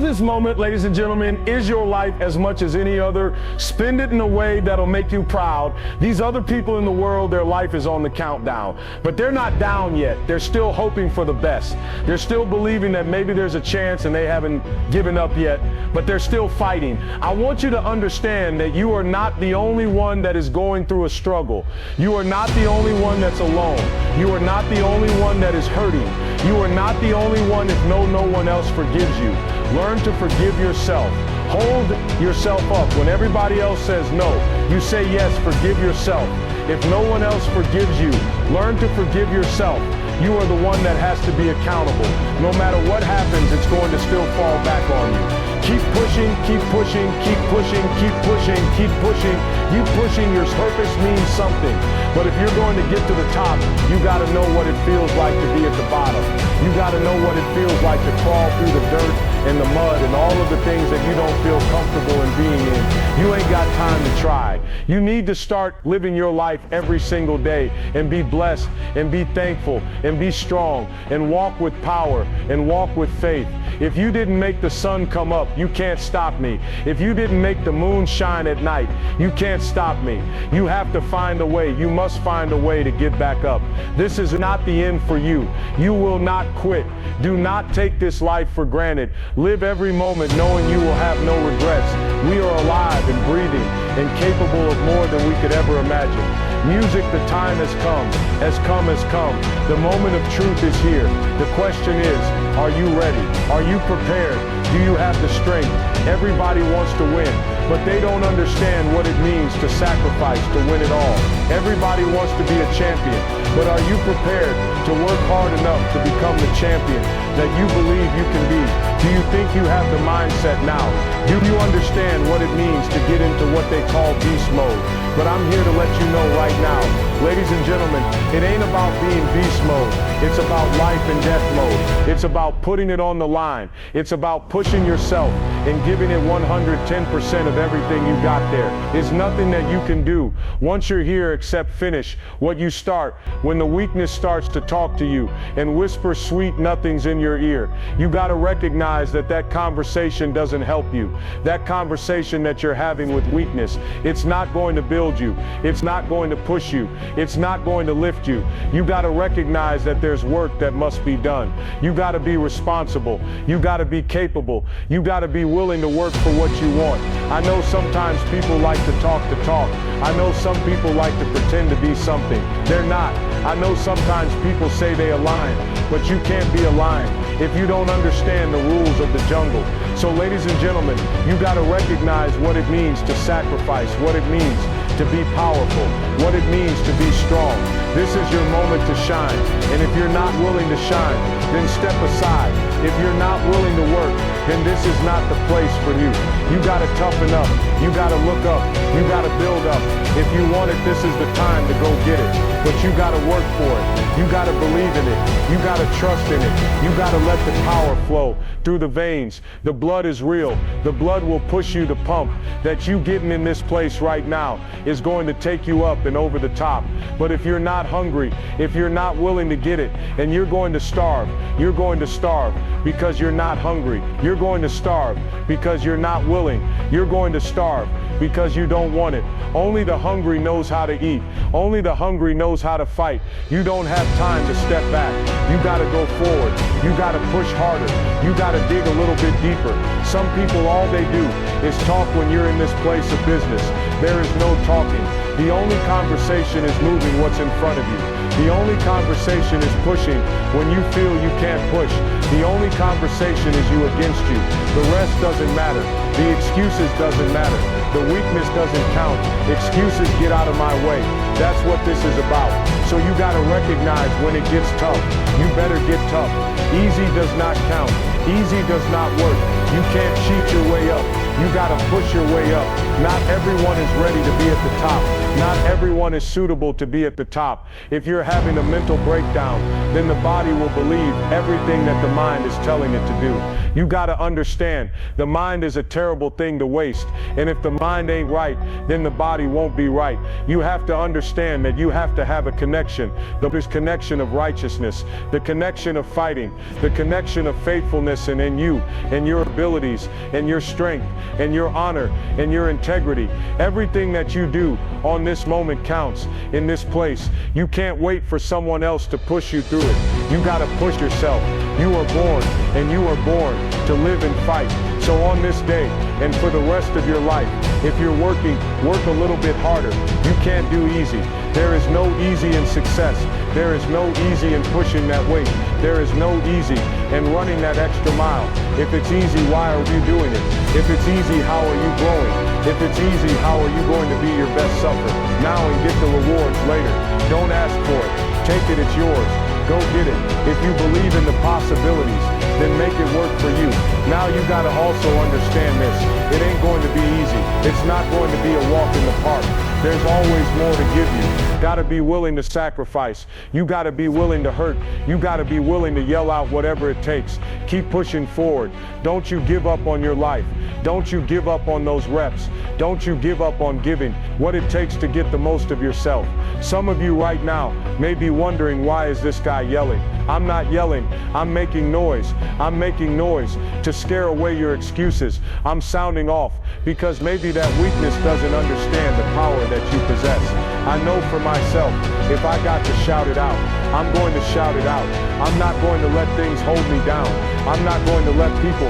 Use this moment, ladies and gentlemen, is your life as much as any other. Spend it in a way that'll make you proud. These other people in the world, their life is on the countdown, but they're not down yet. They're still hoping for the best. They're still believing that maybe there's a chance and they haven't given up yet, but they're still fighting. I want you to understand that you are not the only one that is going through a struggle. You are not the only one that's alone. You are not the only one that is hurting. You are not the only one if no one else forgives you. Learn to forgive yourself. Hold yourself up. When everybody else says no, you say yes, forgive yourself. If no one else forgives you, learn to forgive yourself. You are the one that has to be accountable. No matter what happens, it's going to still fall back on you. Keep pushing, keep pushing, keep pushing, keep pushing, keep pushing. You pushing, your purpose means something. But if you're going to get to the top, you got to know what it feels like to be at the bottom. You got to know what it feels like to crawl through the dirt and the mud and all of the things that you don't feel comfortable in being in. You ain't got time to try. You need to start living your life every single day and be blessed and be thankful and be strong and walk with power and walk with faith. If you didn't make the sun come up, you can't stop me. If you didn't make the moon shine at night, you can't stop me. You have to find a way. You must find a way to get back up. This is not the end for you. You will not quit. Do not take this life for granted. Live every moment knowing you will have no regrets. We are alive and breathing and capable of more than we could ever imagine. Music, the time has come, has come, has come. The moment of truth is here. The question is, are you ready? Are you prepared? Do you have the strength? Everybody wants to win, but they don't understand what it means to sacrifice to win it all. Everybody wants to be a champion, but are you prepared to work hard enough to become the champion that you believe you can be? Do you think you have the mindset now? Do you understand what it means to get into what they call beast mode? But I'm here to let you know right now, ladies and gentlemen, it ain't about being beast mode. It's about life and death mode. It's about putting it on the line. It's about pushing yourself and giving it 110% of everything you got there. There's nothing that you can do once you're here except finish what you start. When the weakness starts to talk to you and whisper sweet nothings in your ear, you got to recognize that that conversation doesn't help you. That conversation that you're having with weakness, it's not going to build you. It's not going to push you. It's not going to lift you. You got to recognize that there's work that must be done. You got to be responsible. You got to be capable. You got to be willing to work for what you want. I know sometimes people like to talk the talk. I know some people like to pretend to be something. They're not. I know sometimes people say they align, but you can't be aligned if you don't understand the rules of the jungle. So ladies and gentlemen, you got to recognize what it means to sacrifice, what it means to be powerful, what it means to be strong. This is your moment to shine. And if you're not willing to shine, then step aside. If you're not willing to work, then this is not the place for you. You got to toughen up. You got to look up. You got to build up. If you want it, this is the time to go get it. But you got to work for it. You got to believe in it. You got to trust in it. You got to let the power flow through the veins. The blood is real. The blood will push you to pump. That you getting in this place right now is going to take you up and over the top. But if you're not hungry, if you're not willing to get it, and you're going to starve, you're going to starve because you're not hungry. You're going to starve because you're not willing. You're going to starve because you don't want it. Only the hungry knows how to eat. Only the hungry knows how to fight. You don't have time to step back. You got to go forward. You got to push harder. You got to dig a little bit deeper. Some people, all they do is talk when you're in this place of business. There is no talking. The only conversation is moving what's in front of you. The only conversation is pushing when you feel you can't push. The only conversation is you against you. The rest doesn't matter. The excuses doesn't matter. The weakness doesn't count. Excuses get out of my way. That's what this is about. So you got to recognize when it gets tough. You better get tough. Easy does not count. Easy does not work. You can't cheat your way up. You got to push your way up. Not everyone is ready to be at the top. Not everyone is suitable to be at the top. If you're having a mental breakdown, then the body will believe everything that the mind is telling it to do. You got to understand, the mind is a terrible thing to waste. And if the mind ain't right, then the body won't be right. You have to understand that you have to have a connection. This connection of righteousness, the connection of fighting, the connection of faithfulness and in you, and your abilities, and your strength, and your honor, and your integrity. Everything that you do on this moment counts in this place. You can't wait for someone else to push you through it. You got to push yourself. You are born, and you are born to live and fight. So on this day, and for the rest of your life, if you're working, work a little bit harder. You can't do easy. There is no easy in success. There is no easy in pushing that weight. There is no easy in running that extra mile. If it's easy, why are you doing it? If it's easy, how are you growing? If it's easy, how are you going to be your best self now and get the rewards later? Don't ask for it. Take it, it's yours. Go get it. If you believe in the possibilities, then make it work for you. Now you got to also understand this. It ain't going to be easy. It's not going to be a walk in the park. There's always more to give you. Got to be willing to sacrifice. You got to be willing to hurt. You got to be willing to yell out whatever it takes. Keep pushing forward. Don't you give up on your life. Don't you give up on those reps. Don't you give up on giving what it takes to get the most of yourself. Some of you right now may be wondering, why is this guy yelling? I'm not yelling. I'm making noise. I'm making noise to scare away your excuses. I'm sounding off because maybe that weakness doesn't understand the power that you possess. I know for myself, if I got to shout it out, I'm going to shout it out. I'm not going to let things hold me down. I'm not going to let people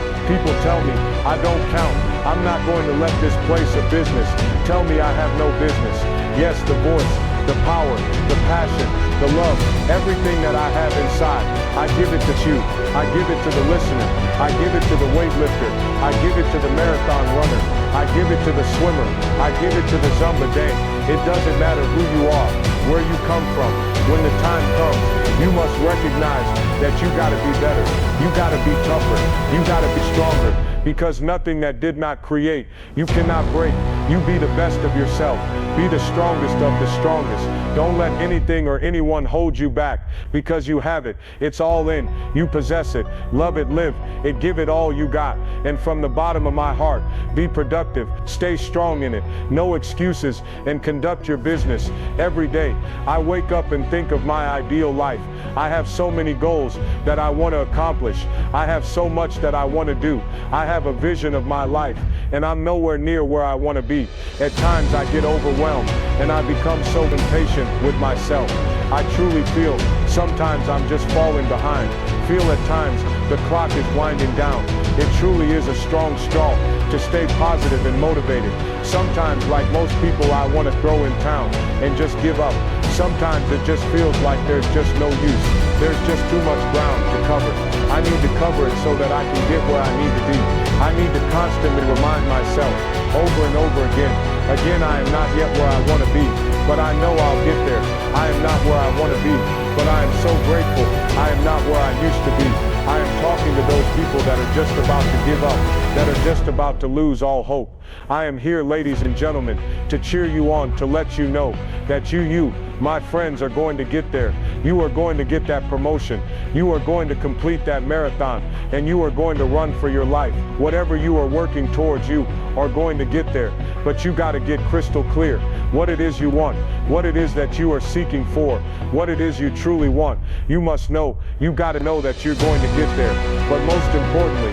tell me I don't count. I'm not going to let this place of business tell me I have no business. Yes, the voice, the power, the passion, the love, everything that I have inside, I give it to you. I give it to the listener. I give it to the weightlifter. I give it to the marathon runner. I give it to the swimmer. I give it to the Zumba dang. It doesn't matter who you are, where you come from. When the time comes, you must recognize that you got to be better. You got to be tougher. You got to be stronger. Because nothing that did not create, you cannot break. You be the best of yourself. Be the strongest of the strongest. Don't let anything or anyone hold you back, because you have it. It's all in. You possess it. Love it, live it, give it all you got. And from the bottom of my heart, be productive. Stay strong in it. No excuses, and conduct your business every day. I wake up and think of my ideal life. I have so many goals that I want to accomplish. I have so much that I want to do. I have a vision of my life, and I'm nowhere near where I want to be. At times I get overwhelmed, and I become so impatient with myself. I truly feel sometimes I'm just falling behind. Feel at times the clock is winding down. It truly is a strong straw to stay positive and motivated. Sometimes, like most people, I want to throw in town and just give up. Sometimes it just feels like there's just no use. There's just too much ground to cover. I need to cover it so that I can get where I need to be. I need to constantly remind myself over and over again. Again, I am not yet where I want to be, but I know I'll get there. I am not where I want to be, but I am so grateful. I am not where I used to be. I am talking to those people that are just about to give up, that are just about to lose all hope. I am here, ladies and gentlemen, to cheer you on, to let you know that you, my friends, are going to get there. You are going to get that promotion. You are going to complete that marathon, and you are going to run for your life. Whatever you are working towards, you are going to get there. But you got to get crystal clear what it is you want, what it is that you are seeking for, what it is you truly want. You must know, you got to know that you're going to get there. But most importantly,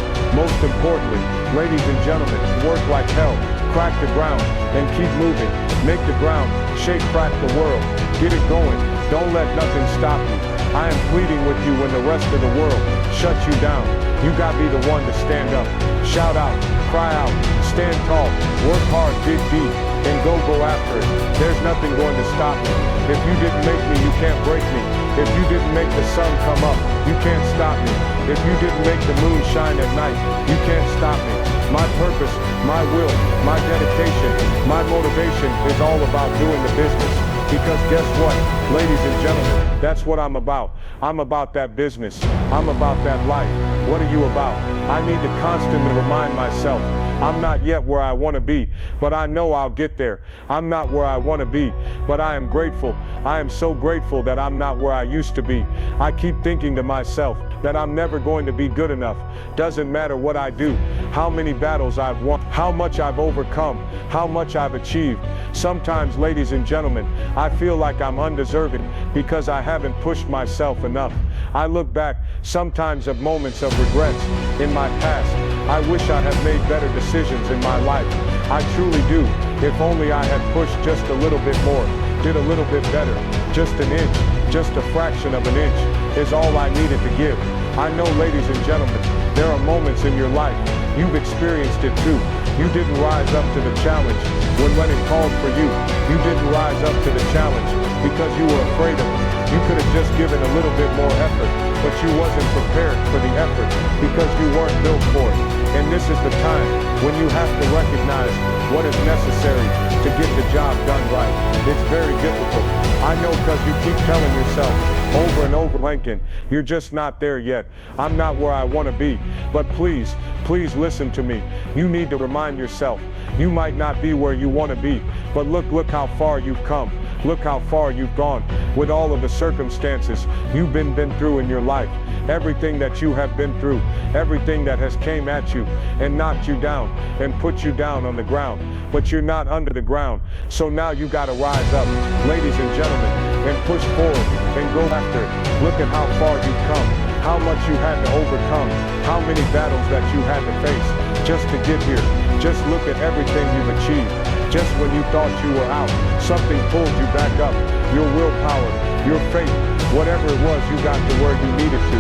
ladies and gentlemen, work like hell, crack the ground, and keep moving. Make the ground shake, crack the world. Get it going. Don't let nothing stop you. I am pleading with you when the rest of the world shuts you down. You got to be the one to stand up. Shout out, cry out, stand tall, work hard, dig deep, and go after it. There's nothing going to stop me. If you didn't make me, you can't break me. If you didn't make the sun come up, you can't stop me. If you didn't make the moon shine at night, you can't stop me. My purpose, my will, my dedication, my motivation is all about doing the business. Because guess what, ladies and gentlemen, that's what I'm about. I'm about that business. I'm about that life. What are you about? I need to constantly remind myself I'm not yet where I want to be, but I know I'll get there. I'm not where I want to be, but I am grateful. I am so grateful that I'm not where I used to be. I keep thinking to myself that I'm never going to be good enough. Doesn't matter what I do, how many battles I've won, how much I've overcome, how much I've achieved. Sometimes, ladies and gentlemen, I feel like I'm undeserving because I haven't pushed myself enough. I look back sometimes at moments of regrets in my past. I wish I had made better decisions in my life. I truly do. If only I had pushed just a little bit more, did a little bit better. Just an inch, just a fraction of an inch is all I needed to give. I know, ladies and gentlemen, there are moments in your life, you've experienced it too. You didn't rise up to the challenge when it called for you. You didn't rise up to the challenge because you were afraid of it. You could have just given a little bit more effort, but you wasn't prepared for the effort because you weren't built for it. And this is the time when you have to recognize what is necessary to get the job done right. It's very difficult. I know, because you keep telling yourself over and over, Lincoln, you're just not there yet. I'm not where I want to be. But please, please listen to me. You need to remind yourself, you might not be where you want to be, but look how far you've come. Look how far you've gone with all of the circumstances you've been through in your life. Everything that you have been through, everything that has came at you and knocked you down and put you down on the ground. But you're not under the ground. So now you got to rise up, ladies and gentlemen, and push forward and go after it. Look at how far you've come, how much you had to overcome, how many battles that you had to face just to get here. Just look at everything you've achieved. Just when you thought you were out, something pulled you back up. Your willpower, your faith, whatever it was, you got to where you needed to.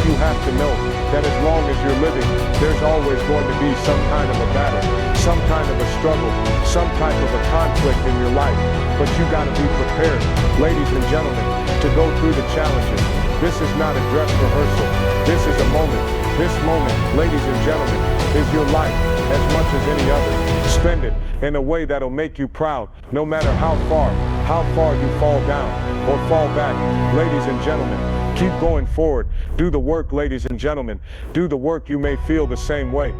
You have to know that as long as you're living, there's always going to be some kind of a battle, some kind of a struggle, some type of a conflict in your life. But you got to be prepared, ladies and gentlemen, to go through the challenges. This is not a dress rehearsal. This is a moment. This moment, ladies and gentlemen, is your life as much as any other. Spend it in a way that'll make you proud, no matter how far you fall down or fall back. Ladies and gentlemen, keep going forward. Do the work, ladies and gentlemen. Do the work. You may feel the same way.